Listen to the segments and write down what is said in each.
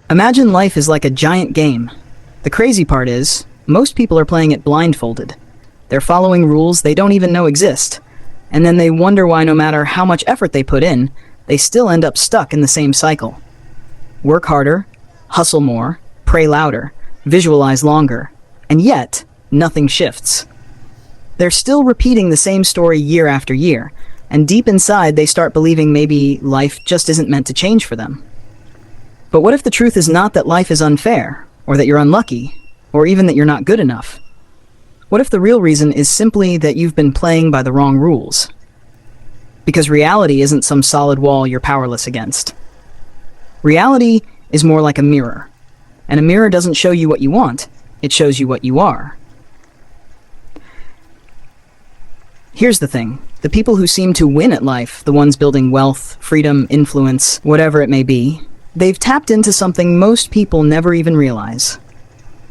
Imagine life is like a giant game. The crazy part is, most people are playing it blindfolded. They're following rules they don't even know exist. And then they wonder why no matter how much effort they put in, they still end up stuck in the same cycle. Work harder, hustle more, pray louder, visualize longer, and yet, nothing shifts. They're still repeating the same story year after year, and deep inside they start believing maybe life just isn't meant to change for them. But what if the truth is not that life is unfair, or that you're unlucky, or even that you're not good enough? What if the real reason is simply that you've been playing by the wrong rules? Because reality isn't some solid wall you're powerless against. Reality is more like a mirror, and a mirror doesn't show you what you want, it shows you what you are. Here's the thing, the people who seem to win at life, the ones building wealth, freedom, influence, whatever it may be, they've tapped into something most people never even realize.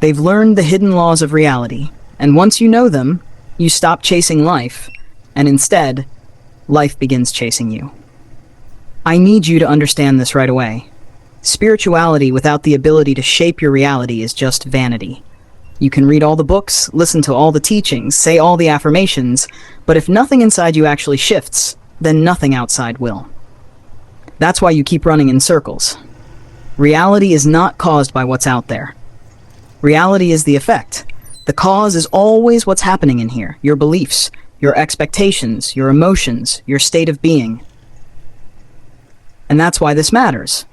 They've learned the hidden laws of reality, and once you know them, you stop chasing life, and instead, life begins chasing you. I need you to understand this right away. Spirituality without the ability to shape your reality is just vanity. You can read all the books, listen to all the teachings, say all the affirmations, but if nothing inside you actually shifts, then nothing outside will. That's why you keep running in circles. Reality is not caused by what's out there. Reality is the effect. The cause is always what's happening in here, your beliefs, your expectations, your emotions, your state of being. And that's why this matters.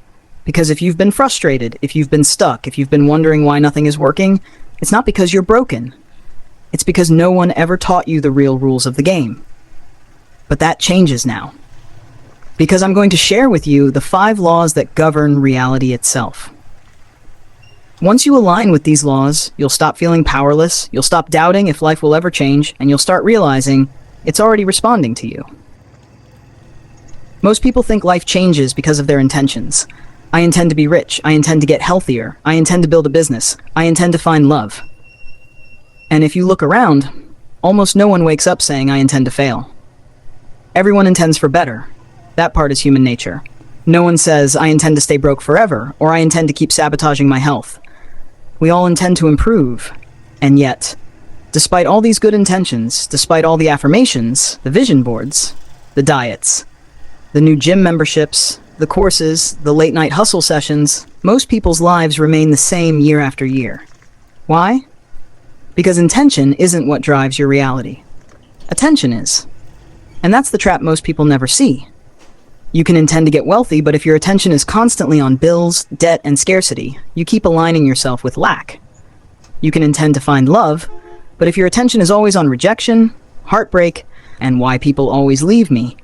Because if you've been frustrated, if you've been stuck, if you've been wondering why nothing is working, it's not because you're broken. It's because no one ever taught you the real rules of the game. But that changes now. Because I'm going to share with you the 5 laws that govern reality itself. Once you align with these laws, you'll stop feeling powerless, you'll stop doubting if life will ever change, and you'll start realizing it's already responding to you. Most people think life changes because of their intentions. I intend to be rich, I intend to get healthier, I intend to build a business, I intend to find love. And if you look around, almost no one wakes up saying I intend to fail. Everyone intends for better. That part is human nature. No one says I intend to stay broke forever, or I intend to keep sabotaging my health. We all intend to improve. And yet, despite all these good intentions, despite all the affirmations, the vision boards, the diets, the new gym memberships, the courses, the late-night hustle sessions, most people's lives remain the same year after year. Why? Because intention isn't what drives your reality. Attention is. And that's the trap most people never see. You can intend to get wealthy, but if your attention is constantly on bills, debt, and scarcity, you keep aligning yourself with lack. You can intend to find love, but if your attention is always on rejection, heartbreak, and why people always leave me,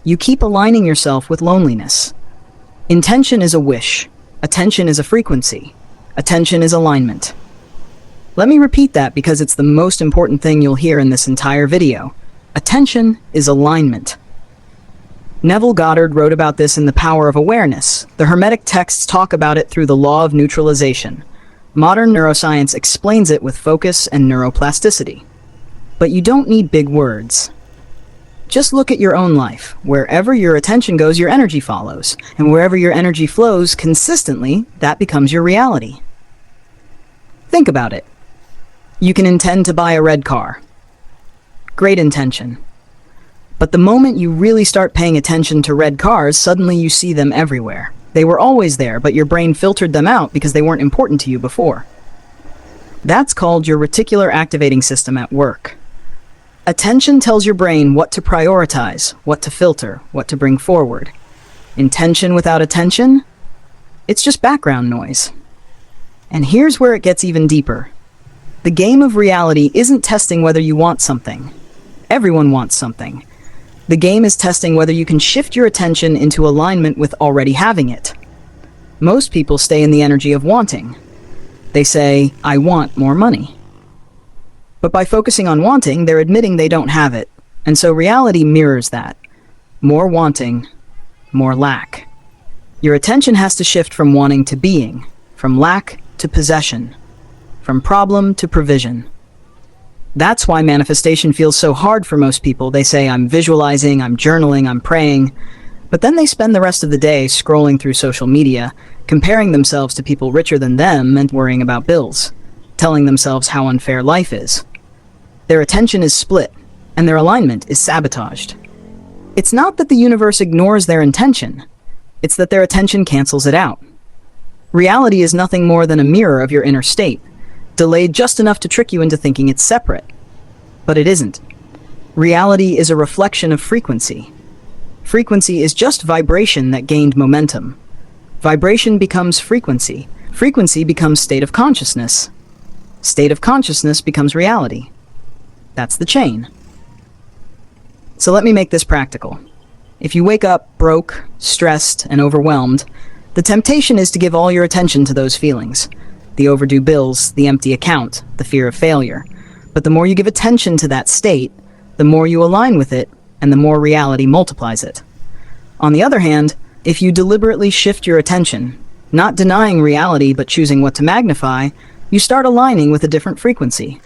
you keep aligning yourself with loneliness. Intention is a wish. Attention is a frequency. Attention is alignment. Let me repeat that because it's the most important thing you'll hear in this entire video. Attention is alignment. Neville Goddard wrote about this in The Power of Awareness. The Hermetic texts talk about it through the law of neutralization. Modern neuroscience explains it with focus and neuroplasticity. But you don't need big words. Just look at your own life. Wherever your attention goes, your energy follows. And wherever your energy flows consistently, that becomes your reality. Think about it. You can intend to buy a red car. Great intention. But the moment you really start paying attention to red cars, suddenly you see them everywhere. They were always there, but your brain filtered them out because they weren't important to you before. That's called your reticular activating system at work. Attention tells your brain what to prioritize, what to filter, what to bring forward. Intention without attention? It's just background noise. And here's where it gets even deeper. The game of reality isn't testing whether you want something. Everyone wants something. The game is testing whether you can shift your attention into alignment with already having it. Most people stay in the energy of wanting. They say, I want more money. But by focusing on wanting, they're admitting they don't have it. And so reality mirrors that. More wanting, more lack. Your attention has to shift from wanting to being, from lack to possession, from problem to provision. That's why manifestation feels so hard for most people. They say, I'm visualizing, I'm journaling, I'm praying. But then they spend the rest of the day scrolling through social media, comparing themselves to people richer than them and worrying about bills, telling themselves how unfair life is. Their attention is split, and their alignment is sabotaged. It's not that the universe ignores their intention, it's that their attention cancels it out. Reality is nothing more than a mirror of your inner state, delayed just enough to trick you into thinking it's separate. But it isn't. Reality is a reflection of frequency. Frequency is just vibration that gained momentum. Vibration becomes frequency. Frequency becomes state of consciousness. State of consciousness becomes reality. That's the chain. So let me make this practical. If you wake up broke, stressed, and overwhelmed, the temptation is to give all your attention to those feelings. The overdue bills, the empty account, the fear of failure. But the more you give attention to that state, the more you align with it, and the more reality multiplies it. On the other hand, if you deliberately shift your attention, not denying reality but choosing what to magnify, you start aligning with a different frequency.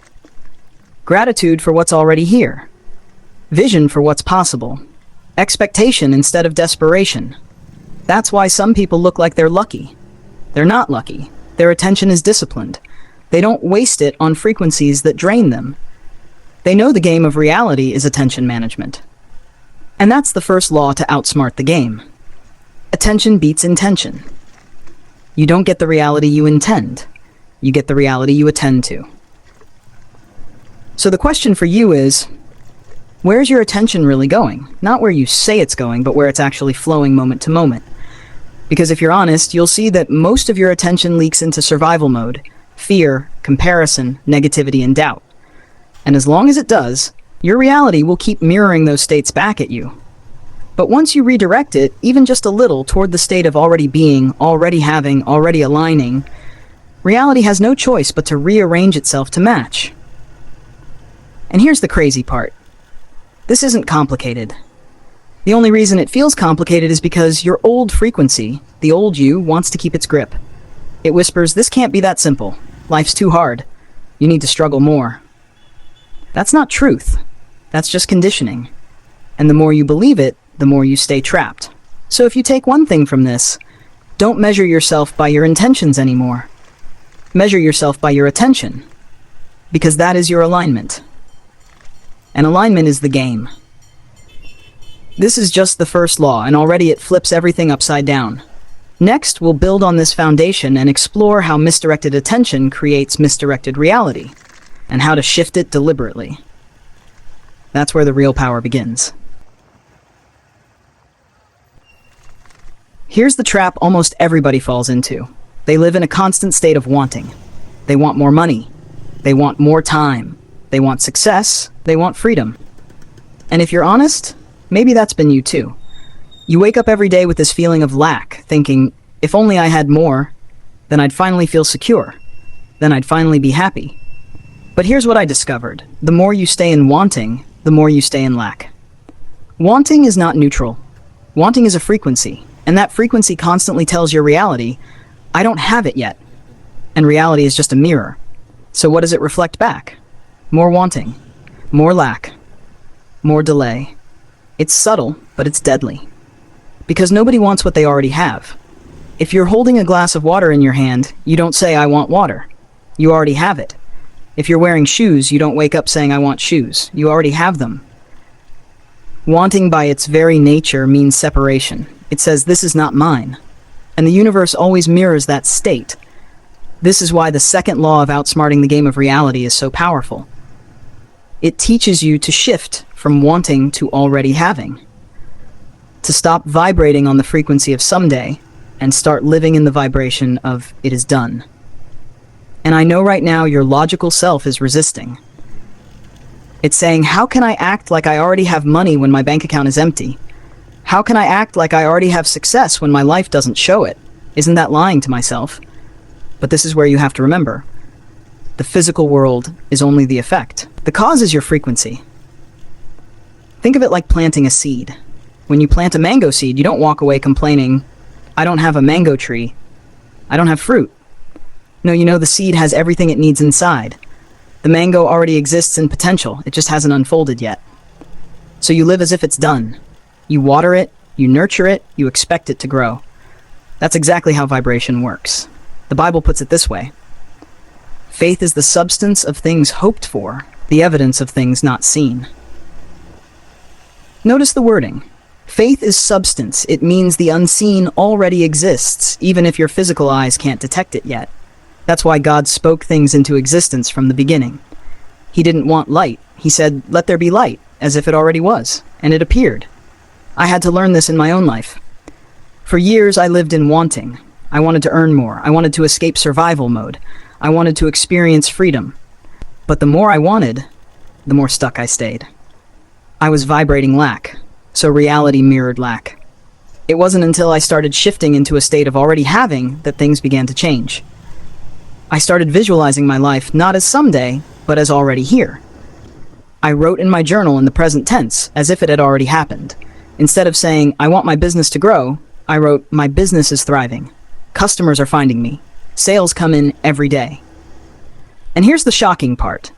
Gratitude for what's already here. Vision for what's possible. Expectation instead of desperation. That's why some people look like they're lucky. They're not lucky. Their attention is disciplined. They don't waste it on frequencies that drain them. They know the game of reality is attention management. And that's the first law to outsmart the game. Attention beats intention. You don't get the reality you intend. You get the reality you attend to. So the question for you is, where's your attention really going? Not where you say it's going, but where it's actually flowing moment to moment. Because if you're honest, you'll see that most of your attention leaks into survival mode, fear, comparison, negativity, and doubt. And as long as it does, your reality will keep mirroring those states back at you. But once you redirect it, even just a little, toward the state of already being, already having, already aligning, reality has no choice but to rearrange itself to match. And here's the crazy part. This isn't complicated. The only reason it feels complicated is because your old frequency, the old you, wants to keep its grip. It whispers, this can't be that simple. Life's too hard. You need to struggle more. That's not truth. That's just conditioning. And the more you believe it, the more you stay trapped. So if you take one thing from this, don't measure yourself by your intentions anymore. Measure yourself by your attention. Because that is your alignment. And alignment is the game. This is just the first law, and already it flips everything upside down. Next, we'll build on this foundation and explore how misdirected attention creates misdirected reality, and how to shift it deliberately. That's where the real power begins. Here's the trap almost everybody falls into. They live in a constant state of wanting. They want more money. They want more time. They want success. They want freedom. And if you're honest, maybe that's been you too. You wake up every day with this feeling of lack, thinking, if only I had more, then I'd finally feel secure. Then I'd finally be happy. But here's what I discovered. The more you stay in wanting, the more you stay in lack. Wanting is not neutral. Wanting is a frequency, and that frequency constantly tells your reality, I don't have it yet. And reality is just a mirror. So what does it reflect back? More wanting, more lack, more delay. It's subtle, but it's deadly. Because nobody wants what they already have. If you're holding a glass of water in your hand, you don't say, I want water. You already have it. If you're wearing shoes, you don't wake up saying, I want shoes. You already have them. Wanting by its very nature means separation. It says, this is not mine. And the universe always mirrors that state. This is why the second law of outsmarting the game of reality is so powerful. It teaches you to shift from wanting to already having. To stop vibrating on the frequency of someday and start living in the vibration of it is done. And I know right now your logical self is resisting. It's saying, how can I act like I already have money when my bank account is empty? How can I act like I already have success when my life doesn't show it? Isn't that lying to myself? But this is where you have to remember. The physical world is only the effect. The cause is your frequency. Think of it like planting a seed. When you plant a mango seed, you don't walk away complaining, I don't have a mango tree. I don't have fruit. No, you know the seed has everything it needs inside. The mango already exists in potential. It just hasn't unfolded yet. So you live as if it's done. You water it, You nurture it, you expect it to grow. That's exactly how vibration works. The Bible puts it this way: faith is the substance of things hoped for, the evidence of things not seen. Notice the wording. Faith is substance. It means the unseen already exists, even if your physical eyes can't detect it yet. That's why God spoke things into existence from the beginning. He didn't want light. He said, "Let there be light," as if it already was, and it appeared. I had to learn this in my own life. For years, I lived in wanting. I wanted to earn more. I wanted to escape survival mode. I wanted to experience freedom. But the more I wanted, the more stuck I stayed. I was vibrating lack, so reality mirrored lack. It wasn't until I started shifting into a state of already having that things began to change. I started visualizing my life not as someday, but as already here. I wrote in my journal in the present tense, as if it had already happened. Instead of saying, "I want my business to grow," I wrote, "My business is thriving. Customers are finding me. Sales come in every day." And here's the shocking part.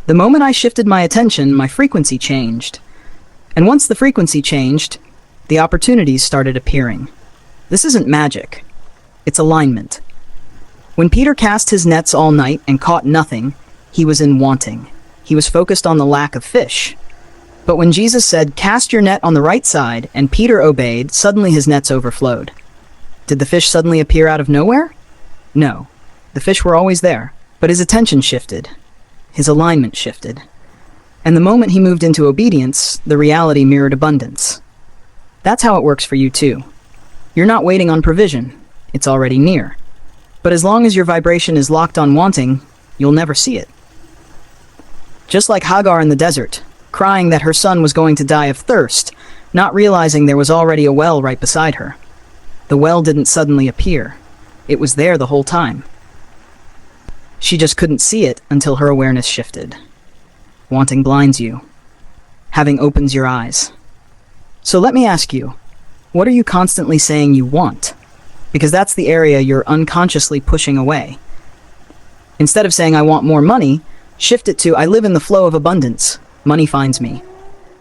The moment I shifted my attention, my frequency changed. And once the frequency changed, the opportunities started appearing. This isn't magic. It's alignment. When Peter cast his nets all night and caught nothing, he was in wanting. He was focused on the lack of fish. But when Jesus said, "Cast your net on the right side," and Peter obeyed, suddenly his nets overflowed. Did the fish suddenly appear out of nowhere? No. The fish were always there, but his attention shifted. His alignment shifted. And the moment he moved into obedience, the reality mirrored abundance. That's how it works for you too. You're not waiting on provision. It's already near. But as long as your vibration is locked on wanting, you'll never see it. Just like Hagar in the desert, crying that her son was going to die of thirst, not realizing there was already a well right beside her. The well didn't suddenly appear. It was there the whole time. She just couldn't see it until her awareness shifted. Wanting blinds you. Having opens your eyes. So let me ask you, what are you constantly saying you want? Because that's the area you're unconsciously pushing away. Instead of saying, "I want more money," shift it to, "I live in the flow of abundance. Money finds me."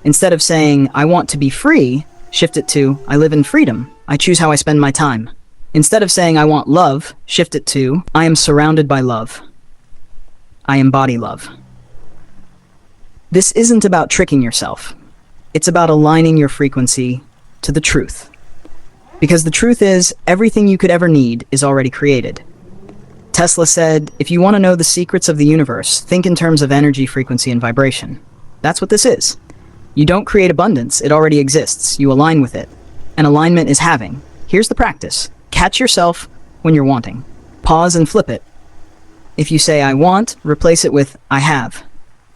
Instead of saying, "I want to be free," shift it to, "I live in freedom. I choose how I spend my time." Instead of saying, "I want love," shift it to, "I am surrounded by love. I embody love." This isn't about tricking yourself. It's about aligning your frequency to the truth. Because the truth is, everything you could ever need is already created. Tesla said, "If you want to know the secrets of the universe, think in terms of energy, frequency, and vibration." That's what this is. You don't create abundance, it already exists. You align with it. And alignment is having. Here's the practice. Catch yourself when you're wanting. Pause and flip it. If you say, "I want," replace it with, "I have."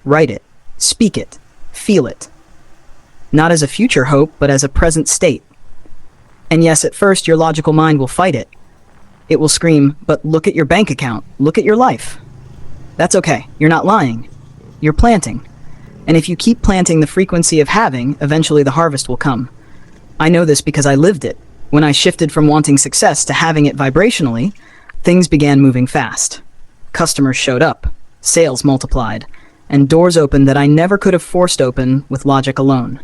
Write it. Speak it. Feel it. Not as a future hope, but as a present state. And yes, at first, your logical mind will fight it. It will scream, "But look at your bank account. Look at your life." That's okay. You're not lying. You're planting. And if you keep planting the frequency of having, eventually the harvest will come. I know this because I lived it. When I shifted from wanting success to having it vibrationally, things began moving fast. Customers showed up, sales multiplied, and doors opened that I never could have forced open with logic alone.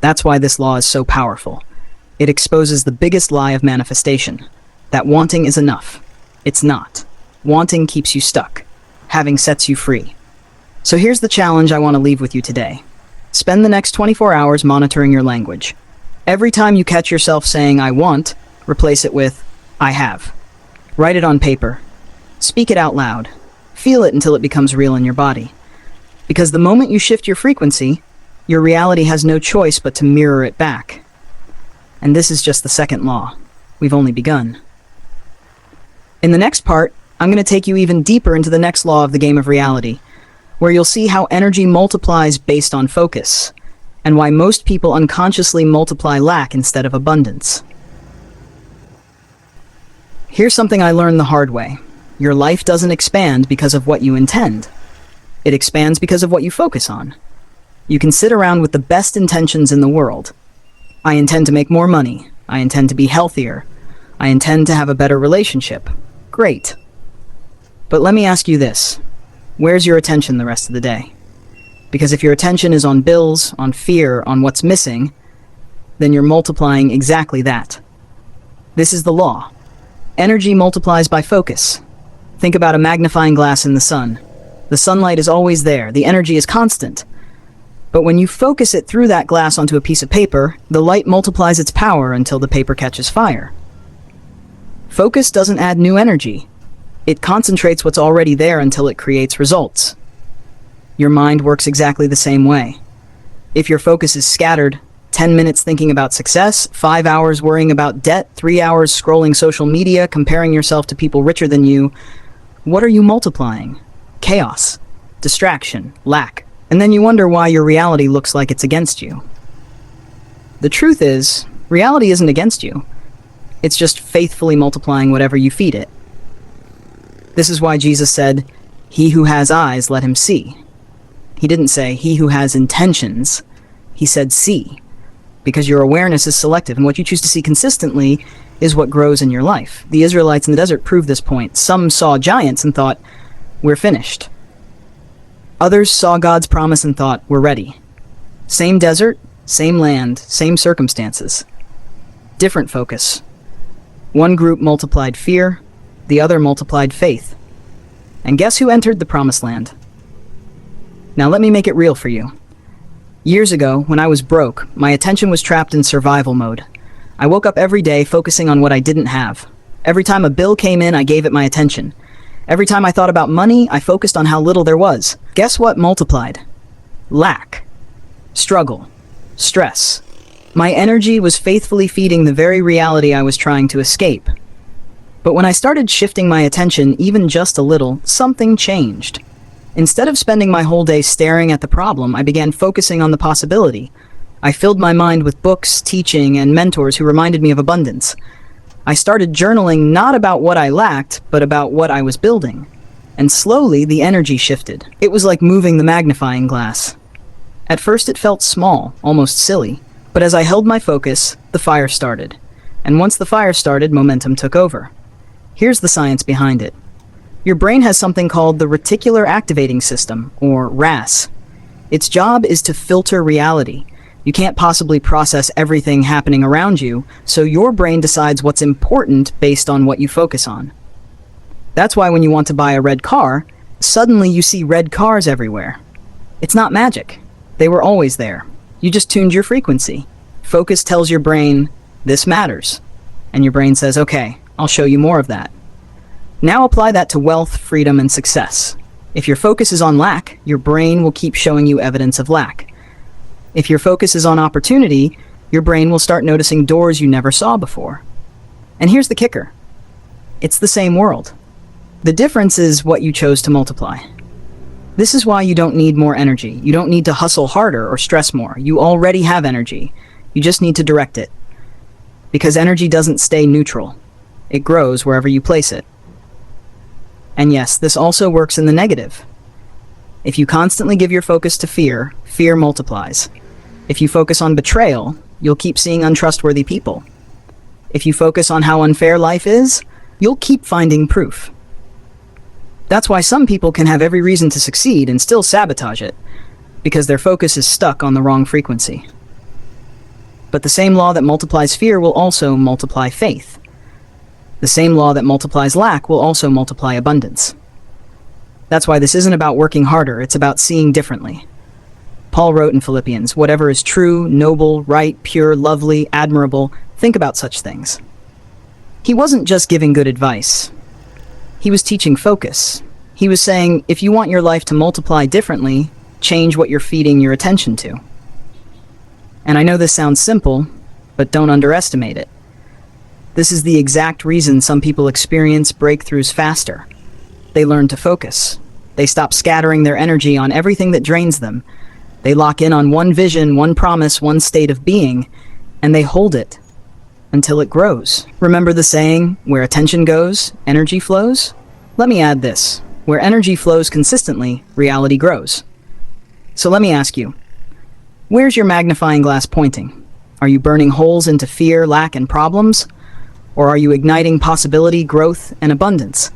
That's why this law is so powerful. It exposes the biggest lie of manifestation, that wanting is enough. It's not. Wanting keeps you stuck. Having sets you free. So here's the challenge I want to leave with you today. Spend the next 24 hours monitoring your language. Every time you catch yourself saying, "I want," replace it with, "I have." Write it on paper. Speak it out loud. Feel it until it becomes real in your body. Because the moment you shift your frequency, your reality has no choice but to mirror it back. And this is just the second law. We've only begun. In the next part, I'm going to take you even deeper into the next law of the game of reality, where you'll see how energy multiplies based on focus, and why most people unconsciously multiply lack instead of abundance. Here's something I learned the hard way. Your life doesn't expand because of what you intend. It expands because of what you focus on. You can sit around with the best intentions in the world. I intend to make more money. I intend to be healthier. I intend to have a better relationship. Great. But let me ask you this. Where's your attention the rest of the day? Because if your attention is on bills, on fear, on what's missing, then you're multiplying exactly that. This is the law. Energy multiplies by focus. Think about a magnifying glass in the sun. The sunlight is always there, the energy is constant. But when you focus it through that glass onto a piece of paper, the light multiplies its power until the paper catches fire. Focus doesn't add new energy. It concentrates what's already there until it creates results. Your mind works exactly the same way. If your focus is scattered, 10 minutes thinking about success, 5 hours worrying about debt, 3 hours scrolling social media, comparing yourself to people richer than you, what are you multiplying? Chaos, distraction, lack. And then you wonder why your reality looks like it's against you. The truth is, reality isn't against you. It's just faithfully multiplying whatever you feed it. This is why Jesus said, "He who has eyes, let him see." He didn't say, "He who has intentions." He said, "See." Because your awareness is selective, and what you choose to see consistently is what grows in your life. The Israelites in the desert proved this point. Some saw giants and thought, "We're finished." Others saw God's promise and thought, "We're ready." Same desert, same land, same circumstances. Different focus. One group multiplied fear, the other multiplied faith. And guess who entered the promised land? Now let me make it real for you. Years ago, when I was broke, my attention was trapped in survival mode. I woke up every day focusing on what I didn't have. Every time a bill came in, I gave it my attention. Every time I thought about money, I focused on how little there was. Guess what multiplied? Lack, struggle, stress. My energy was faithfully feeding the very reality I was trying to escape. But when I started shifting my attention even just a little, something changed. Instead of spending my whole day staring at the problem, I began focusing on the possibility. I filled my mind with books, teaching, and mentors who reminded me of abundance. I started journaling not about what I lacked, but about what I was building. And slowly, the energy shifted. It was like moving the magnifying glass. At first, it felt small, almost silly. But as I held my focus, the fire started. And once the fire started, momentum took over. Here's the science behind it. Your brain has something called the reticular activating system, or RAS. Its job is to filter reality. You can't possibly process everything happening around you, so your brain decides what's important based on what you focus on. That's why when you want to buy a red car, suddenly you see red cars everywhere. It's not magic. They were always there. You just tuned your frequency. Focus tells your brain, "This matters." And your brain says, "Okay, I'll show you more of that." Now apply that to wealth, freedom, and success. If your focus is on lack, your brain will keep showing you evidence of lack. If your focus is on opportunity, your brain will start noticing doors you never saw before. And here's the kicker. It's the same world. The difference is what you chose to multiply. This is why you don't need more energy. You don't need to hustle harder or stress more. You already have energy. You just need to direct it. Because energy doesn't stay neutral. It grows wherever you place it. And yes, this also works in the negative. If you constantly give your focus to fear, fear multiplies. If you focus on betrayal, you'll keep seeing untrustworthy people. If you focus on how unfair life is, you'll keep finding proof. That's why some people can have every reason to succeed and still sabotage it, because their focus is stuck on the wrong frequency. But the same law that multiplies fear will also multiply faith. The same law that multiplies lack will also multiply abundance. That's why this isn't about working harder, it's about seeing differently. Paul wrote in Philippians, "Whatever is true, noble, right, pure, lovely, admirable, think about such things." He wasn't just giving good advice. He was teaching focus. He was saying, if you want your life to multiply differently, change what you're feeding your attention to. And I know this sounds simple, but don't underestimate it. This is the exact reason some people experience breakthroughs faster. They learn to focus. They stop scattering their energy on everything that drains them. They lock in on one vision, one promise, one state of being, and they hold it until it grows. Remember the saying, where attention goes, energy flows? Let me add this. Where energy flows consistently, reality grows. So let me ask you, where's your magnifying glass pointing? Are you burning holes into fear, lack, and problems? Or are you igniting possibility, growth, and abundance?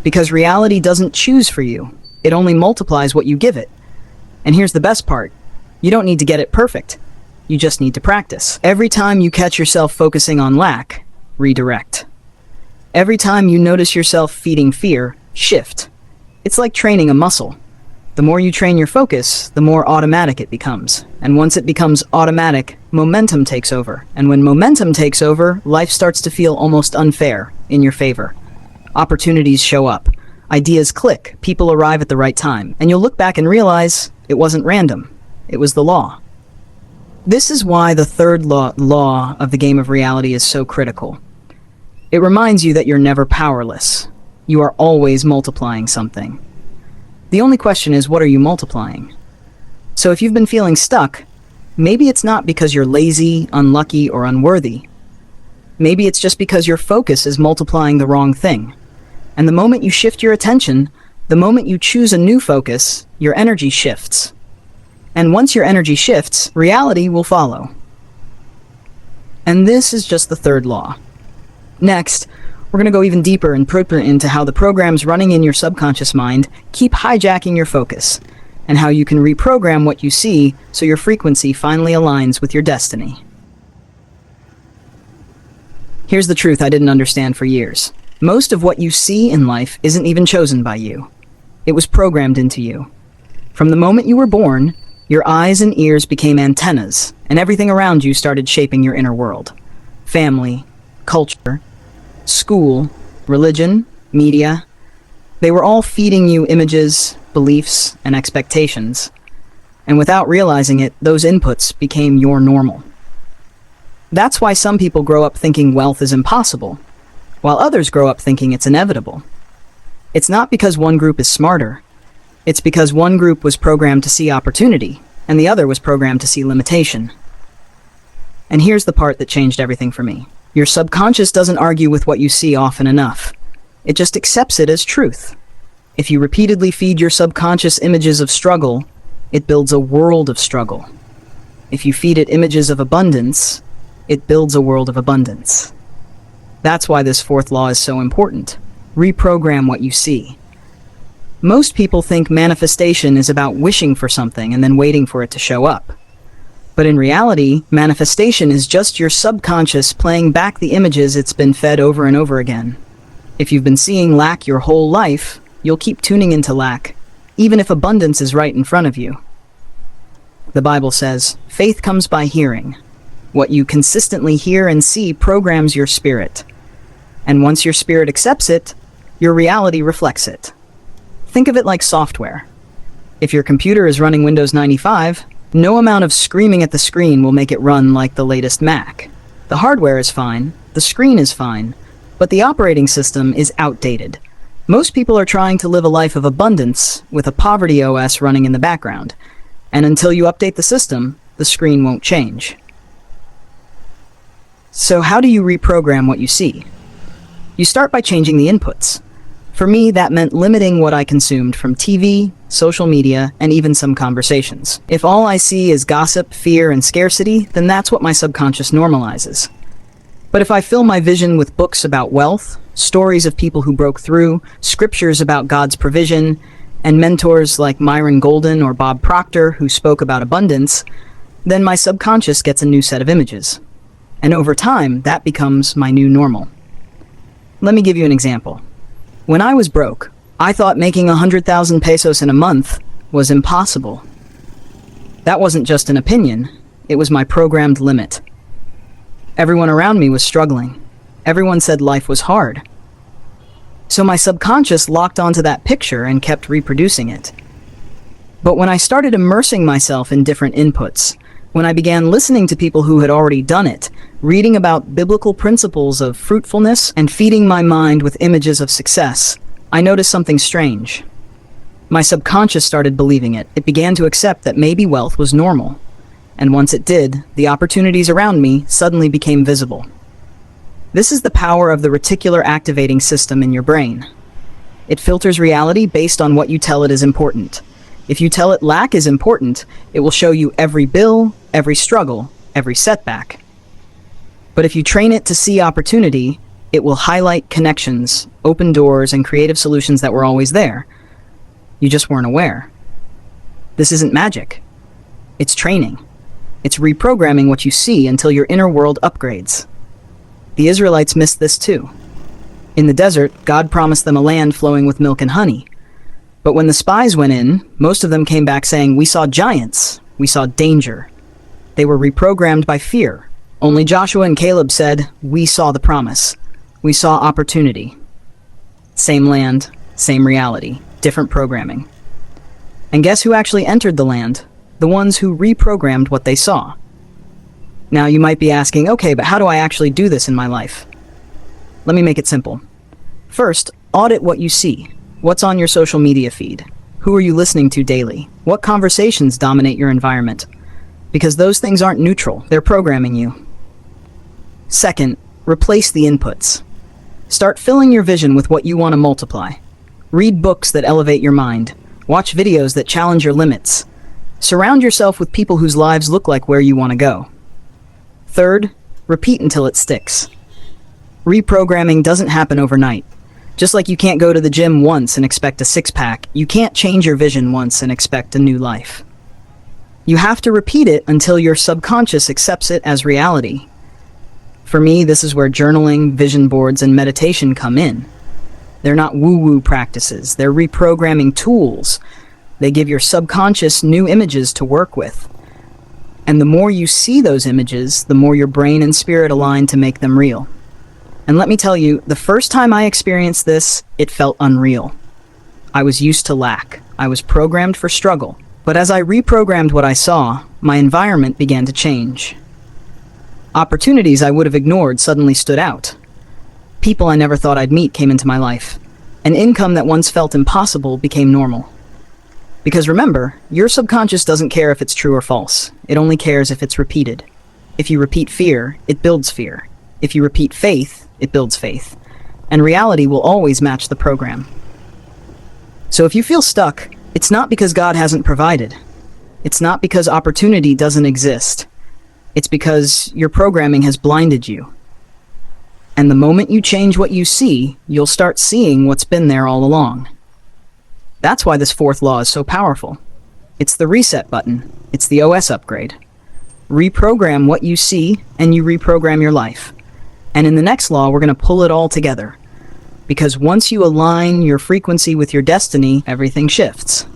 Because reality doesn't choose for you. It only multiplies what you give it. And here's the best part. You don't need to get it perfect. You just need to practice. Every time you catch yourself focusing on lack, redirect. Every time you notice yourself feeding fear, shift. It's like training a muscle. The more you train your focus, the more automatic it becomes. And once it becomes automatic, momentum takes over. And when momentum takes over, life starts to feel almost unfair, in your favor. Opportunities show up. Ideas click. People arrive at the right time. And you'll look back and realize it wasn't random. It was the law. This is why the third law of the game of reality is so critical. It reminds you that you're never powerless. You are always multiplying something. The only question is, what are you multiplying? So if you've been feeling stuck, maybe it's not because you're lazy, unlucky, or unworthy. Maybe it's just because your focus is multiplying the wrong thing. And the moment you shift your attention, the moment you choose a new focus, your energy shifts. And once your energy shifts, reality will follow. And this is just the third law. Next, we're going to go even deeper and into how the programs running in your subconscious mind keep hijacking your focus, and how you can reprogram what you see so your frequency finally aligns with your destiny. Here's the truth I didn't understand for years. Most of what you see in life isn't even chosen by you. It was programmed into you. From the moment you were born, your eyes and ears became antennas, and everything around you started shaping your inner world. Family, culture, school, religion, media, they were all feeding you images, beliefs, and expectations. And without realizing it, those inputs became your normal. That's why some people grow up thinking wealth is impossible, while others grow up thinking it's inevitable. It's not because one group is smarter. It's because one group was programmed to see opportunity, and the other was programmed to see limitation. And here's the part that changed everything for me. Your subconscious doesn't argue with what you see often enough. It just accepts it as truth. If you repeatedly feed your subconscious images of struggle, it builds a world of struggle. If you feed it images of abundance, it builds a world of abundance. That's why this fourth law is so important. Reprogram what you see. Most people think manifestation is about wishing for something and then waiting for it to show up. But in reality, manifestation is just your subconscious playing back the images it's been fed over and over again. If you've been seeing lack your whole life, you'll keep tuning into lack, even if abundance is right in front of you. The Bible says, faith comes by hearing. What you consistently hear and see programs your spirit. And once your spirit accepts it, your reality reflects it. Think of it like software. If your computer is running Windows 95, no amount of screaming at the screen will make it run like the latest Mac. The hardware is fine, the screen is fine, but the operating system is outdated. Most people are trying to live a life of abundance with a poverty OS running in the background, and until you update the system, the screen won't change. So how do you reprogram what you see? You start by changing the inputs. For me, that meant limiting what I consumed from TV, social media, and even some conversations. If all I see is gossip, fear, and scarcity, then that's what my subconscious normalizes. But if I fill my vision with books about wealth, stories of people who broke through, scriptures about God's provision, and mentors like Myron Golden or Bob Proctor who spoke about abundance, then my subconscious gets a new set of images. And over time, that becomes my new normal. Let me give you an example. When I was broke, I thought making 100,000 pesos in a month was impossible. That wasn't just an opinion, it was my programmed limit. Everyone around me was struggling. Everyone said life was hard. So my subconscious locked onto that picture and kept reproducing it. But when I started immersing myself in different inputs, when I began listening to people who had already done it, reading about biblical principles of fruitfulness, and feeding my mind with images of success, I noticed something strange. My subconscious started believing it. It began to accept that maybe wealth was normal. And once it did, the opportunities around me suddenly became visible. This is the power of the reticular activating system in your brain. It filters reality based on what you tell it is important. If you tell it lack is important, it will show you every bill, every struggle, every setback. But if you train it to see opportunity, it will highlight connections, open doors, and creative solutions that were always there. You just weren't aware. This isn't magic. It's training. It's reprogramming what you see until your inner world upgrades. The Israelites missed this too. In the desert, God promised them a land flowing with milk and honey. But when the spies went in, most of them came back saying, "We saw giants. We saw danger." They were reprogrammed by fear. Only Joshua and Caleb said, "We saw the promise. We saw opportunity." Same land, same reality, different programming. And guess who actually entered the land? The ones who reprogrammed what they saw. Now you might be asking, okay, but how do I actually do this in my life? Let me make it simple. First, audit what you see. What's on your social media feed? Who are you listening to daily? What conversations dominate your environment? Because those things aren't neutral, they're programming you. Second, replace the inputs. Start filling your vision with what you want to multiply. Read books that elevate your mind. Watch videos that challenge your limits. Surround yourself with people whose lives look like where you want to go. Third, repeat until it sticks. Reprogramming doesn't happen overnight. Just like you can't go to the gym once and expect a six-pack, you can't change your vision once and expect a new life. You have to repeat it until your subconscious accepts it as reality. For me, this is where journaling, vision boards, and meditation come in. They're not woo-woo practices, they're reprogramming tools. They give your subconscious new images to work with. And the more you see those images, the more your brain and spirit align to make them real. And let me tell you, the first time I experienced this, it felt unreal. I was used to lack. I was programmed for struggle. But as I reprogrammed what I saw, my environment began to change. Opportunities I would have ignored suddenly stood out. People I never thought I'd meet came into my life. An income that once felt impossible became normal. Because remember, your subconscious doesn't care if it's true or false. It only cares if it's repeated. If you repeat fear, it builds fear. If you repeat faith, it builds faith. And reality will always match the program. So if you feel stuck, it's not because God hasn't provided. It's not because opportunity doesn't exist. It's because your programming has blinded you. And the moment you change what you see, you'll start seeing what's been there all along. That's why this fourth law is so powerful. It's the reset button. It's the OS upgrade. Reprogram what you see, and you reprogram your life. And in the next law, we're going to pull it all together. Because once you align your frequency with your destiny, everything shifts.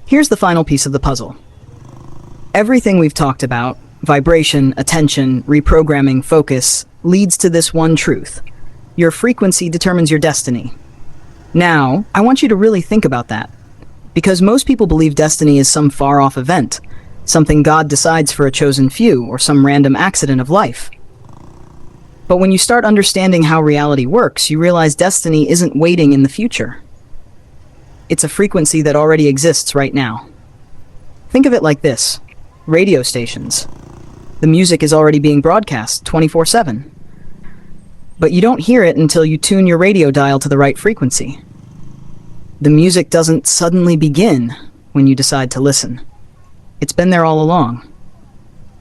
Here's the final piece of the puzzle. Everything we've talked about, vibration, attention, reprogramming, focus, leads to this one truth. Your frequency determines your destiny. Now, I want you to really think about that. Because most people believe destiny is some far-off event, something God decides for a chosen few, or some random accident of life. But when you start understanding how reality works, you realize destiny isn't waiting in the future. It's a frequency that already exists right now. Think of it like this. Radio stations. The music is already being broadcast 24/7. But you don't hear it until you tune your radio dial to the right frequency. The music doesn't suddenly begin when you decide to listen. It's been there all along.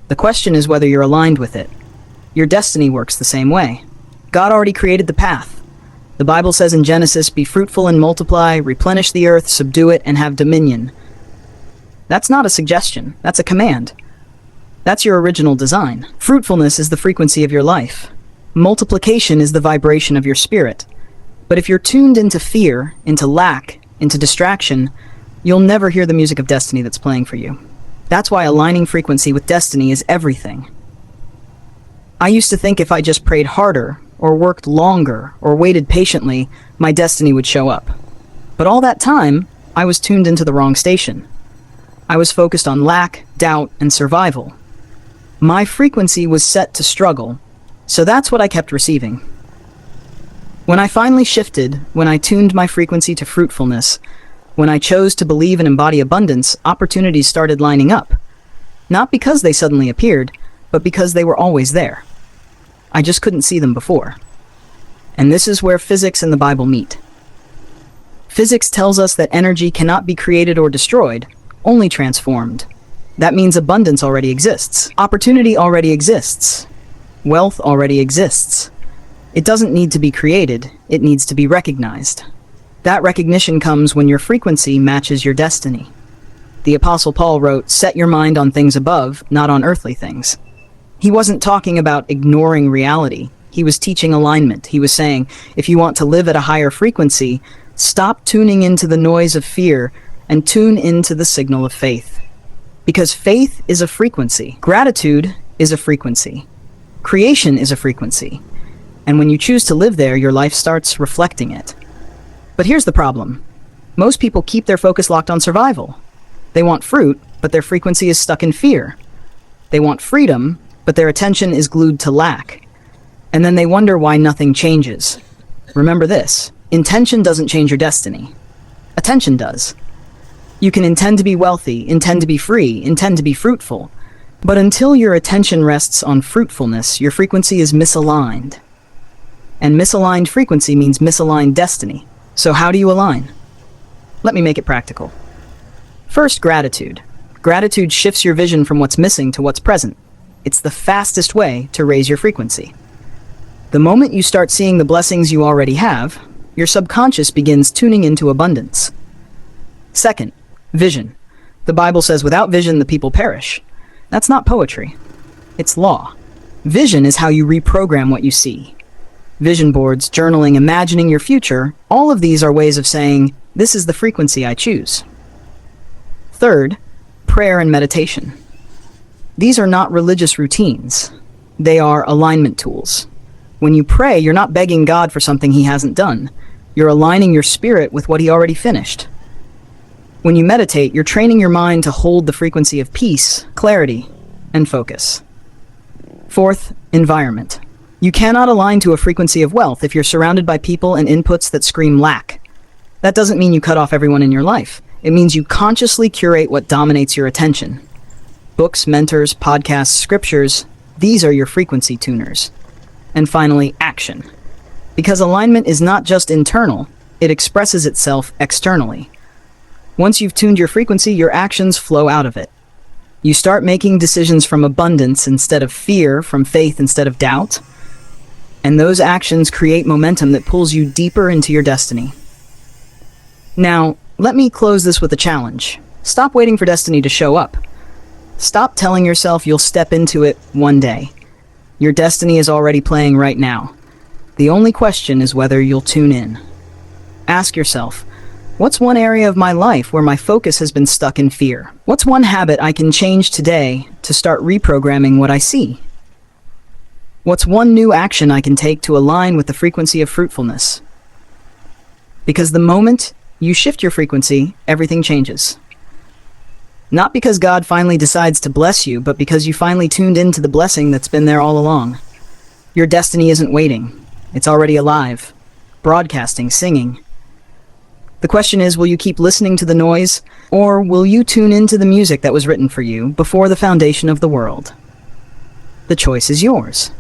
The question is whether you're aligned with it. Your destiny works the same way. God already created the path. The Bible says in Genesis, "Be fruitful and multiply, replenish the earth, subdue it, and have dominion." That's not a suggestion, that's a command. That's your original design. Fruitfulness is the frequency of your life. Multiplication is the vibration of your spirit. But if you're tuned into fear, into lack, into distraction, you'll never hear the music of destiny that's playing for you. That's why aligning frequency with destiny is everything. I used to think if I just prayed harder, or worked longer, or waited patiently, my destiny would show up. But all that time, I was tuned into the wrong station. I was focused on lack, doubt, and survival. My frequency was set to struggle, so that's what I kept receiving. When I finally shifted, when I tuned my frequency to fruitfulness, when I chose to believe and embody abundance, opportunities started lining up. Not because they suddenly appeared, but because they were always there. I just couldn't see them before. And this is where physics and the Bible meet. Physics tells us that energy cannot be created or destroyed, only transformed. That means abundance already exists. Opportunity already exists. Wealth already exists. It doesn't need to be created, it needs to be recognized. That recognition comes when your frequency matches your destiny. The Apostle Paul wrote, "Set your mind on things above, not on earthly things." He wasn't talking about ignoring reality. He was teaching alignment. He was saying, if you want to live at a higher frequency, stop tuning into the noise of fear and tune into the signal of faith. Because faith is a frequency. Gratitude is a frequency. Creation is a frequency. And when you choose to live there, your life starts reflecting it. But here's the problem. Most people keep their focus locked on survival. They want fruit, but their frequency is stuck in fear. They want freedom, but their attention is glued to lack. And then they wonder why nothing changes. Remember this, intention doesn't change your destiny. Attention does. You can intend to be wealthy, intend to be free, intend to be fruitful. But until your attention rests on fruitfulness, your frequency is misaligned. And misaligned frequency means misaligned destiny. So how do you align? Let me make it practical. First, gratitude. Gratitude shifts your vision from what's missing to what's present. It's the fastest way to raise your frequency. The moment you start seeing the blessings you already have, your subconscious begins tuning into abundance. Second, vision. The Bible says, without vision, the people perish. That's not poetry. It's law. Vision is how you reprogram what you see. Vision boards, journaling, imagining your future, all of these are ways of saying, this is the frequency I choose. Third, prayer and meditation. These are not religious routines. They are alignment tools. When you pray, you're not begging God for something he hasn't done. You're aligning your spirit with what he already finished. When you meditate, you're training your mind to hold the frequency of peace, clarity, and focus. Fourth, environment. You cannot align to a frequency of wealth if you're surrounded by people and inputs that scream lack. That doesn't mean you cut off everyone in your life. It means you consciously curate what dominates your attention. Books, mentors, podcasts, scriptures, these are your frequency tuners. And finally, action. Because alignment is not just internal, it expresses itself externally. Once you've tuned your frequency, your actions flow out of it. You start making decisions from abundance instead of fear, from faith instead of doubt. And those actions create momentum that pulls you deeper into your destiny. Now, let me close this with a challenge. Stop waiting for destiny to show up. Stop telling yourself you'll step into it one day. Your destiny is already playing right now. The only question is whether you'll tune in. Ask yourself, what's one area of my life where my focus has been stuck in fear? What's one habit I can change today to start reprogramming what I see? What's one new action I can take to align with the frequency of fruitfulness? Because the moment you shift your frequency, everything changes. Not because God finally decides to bless you, but because you finally tuned into the blessing that's been there all along. Your destiny isn't waiting. It's already alive, broadcasting, singing. The question is, will you keep listening to the noise, or will you tune into the music that was written for you before the foundation of the world? The choice is yours.